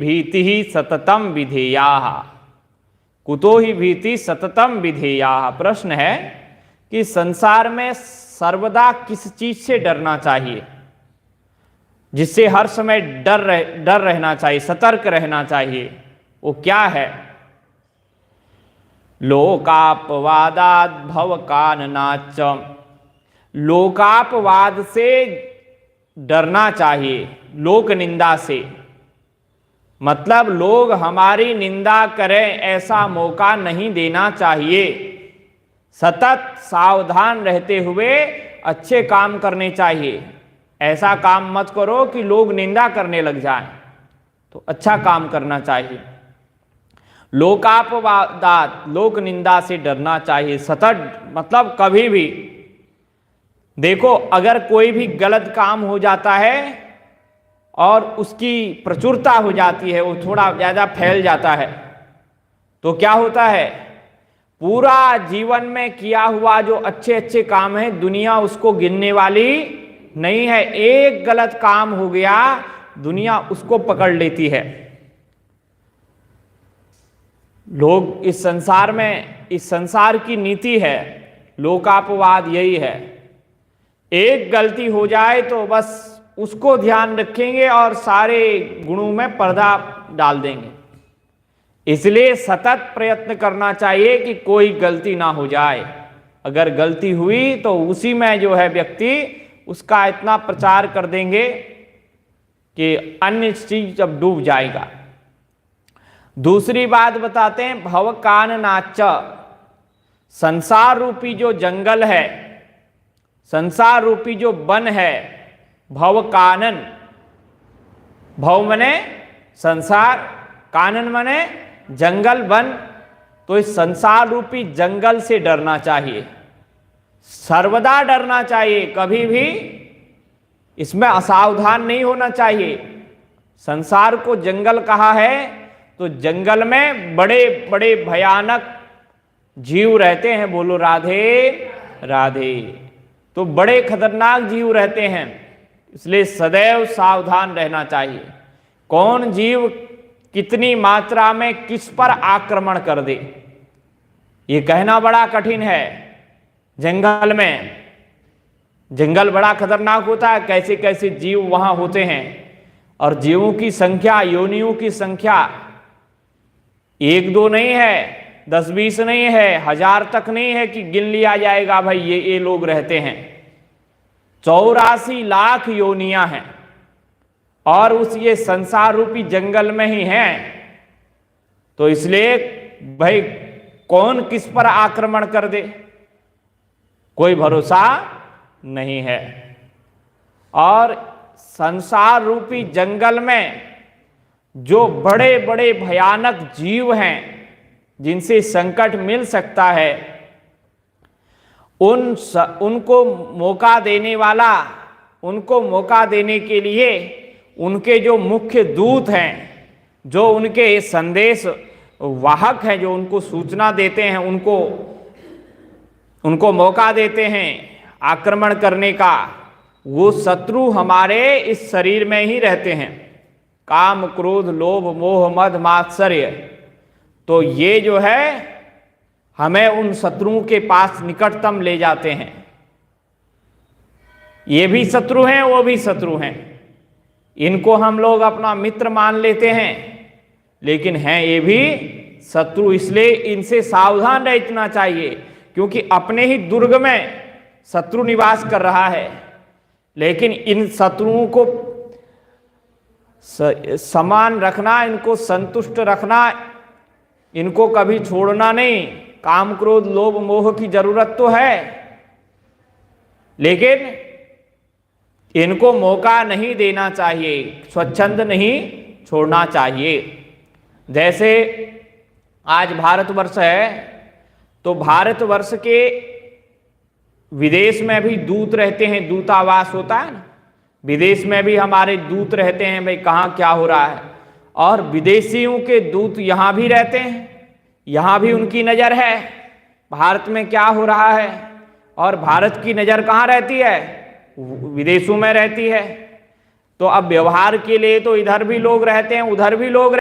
भीति ही सततम विधेयाः। कुतो ही भीति सततम विधेयाः। प्रश्न है कि संसार में सर्वदा किस चीज से डरना चाहिए, जिससे हर समय डर रहना चाहिए, सतर्क रहना चाहिए, वो क्या है? लोकापवादात् भवकाननाच्च। लोकापवाद से डरना चाहिए, लोक निंदा से। मतलब लोग हमारी निंदा करें ऐसा मौका नहीं देना चाहिए। सतत सावधान रहते हुए अच्छे काम करने चाहिए। ऐसा काम मत करो कि लोग निंदा करने लग जाएं, तो अच्छा काम करना चाहिए। लोकापवादात्, लोक निंदा से डरना चाहिए। सतत मतलब कभी भी देखो, अगर कोई भी गलत काम हो जाता है और उसकी प्रचुरता हो जाती है, वो थोड़ा ज़्यादा फैल जाता है, तो क्या होता है? पूरा जीवन में किया हुआ जो अच्छे अच्छे काम है, दुनिया उसको गिनने वाली नहीं है। एक गलत काम हो गया, दुनिया उसको पकड़ लेती है। लोग इस संसार में, इस संसार की नीति है, लोकापवाद यही है। एक गलती हो जाए तो बस उसको ध्यान रखेंगे और सारे गुणों में पर्दा डाल देंगे। इसलिए सतत प्रयत्न करना चाहिए कि कोई गलती ना हो जाए। अगर गलती हुई तो उसी में जो है व्यक्ति उसका इतना प्रचार कर देंगे कि अन्य चीज जब डूब जाएगा। दूसरी बात बताते हैं, भवकाननाच्च। संसार रूपी जो जंगल है, संसार रूपी जो वन है, भवकानन, भव मने संसार, कानन मने जंगल, वन। तो इस संसार रूपी जंगल से डरना चाहिए, सर्वदा डरना चाहिए। कभी भी इसमें असावधान नहीं होना चाहिए। संसार को जंगल कहा है तो जंगल में बड़े बड़े भयानक जीव रहते हैं। बोलो राधे राधे। तो बड़े खतरनाक जीव रहते हैं, इसलिए सदैव सावधान रहना चाहिए। कौन जीव कितनी मात्रा में किस पर आक्रमण कर दे, ये कहना बड़ा कठिन है। जंगल में, जंगल बड़ा खतरनाक होता है, कैसे कैसे जीव वहां होते हैं। और जीवों की संख्या, योनियों की संख्या एक दो नहीं है, 10-20 नहीं है, 1000 तक नहीं है कि गिन लिया जाएगा भाई ये लोग रहते हैं। 84 लाख योनियां हैं और उस ये संसार रूपी जंगल में ही हैं। तो इसलिए भाई कौन किस पर आक्रमण कर दे, कोई भरोसा नहीं है। और संसार रूपी जंगल में जो बड़े बड़े भयानक जीव हैं जिनसे संकट मिल सकता है, उनको मौका देने वाला, उनको मौका देने के लिए उनके जो मुख्य दूत हैं, जो उनके संदेश वाहक हैं, जो उनको सूचना देते हैं, उनको मौका देते हैं आक्रमण करने का। वो शत्रु हमारे इस शरीर में ही रहते हैं, काम क्रोध लोभ मोह मद मात्सर्य। तो ये जो है हमें उन शत्रुओं के पास निकटतम ले जाते हैं। ये भी शत्रु हैं, वो भी शत्रु हैं। इनको हम लोग अपना मित्र मान लेते हैं, लेकिन हैं ये भी शत्रु। इसलिए इनसे सावधान रहना चाहिए, क्योंकि अपने ही दुर्ग में शत्रु निवास कर रहा है। लेकिन इन शत्रुओं को समान रखना, इनको संतुष्ट रखना, इनको कभी छोड़ना नहीं। काम क्रोध लोभ मोह की जरूरत तो है, लेकिन इनको मौका नहीं देना चाहिए, स्वच्छंद नहीं छोड़ना चाहिए। जैसे आज भारतवर्ष है, तो भारतवर्ष के विदेश में भी दूत रहते हैं, दूतावास होता है ना, विदेश में भी हमारे दूत रहते हैं, भाई कहाँ क्या हो रहा है। और विदेशियों के दूत यहाँ भी रहते हैं, यहाँ भी उनकी नज़र है भारत में क्या हो रहा है। और भारत की नज़र कहाँ रहती है? विदेशों में रहती है। तो अब व्यवहार के लिए तो इधर भी लोग रहते हैं, उधर भी लोग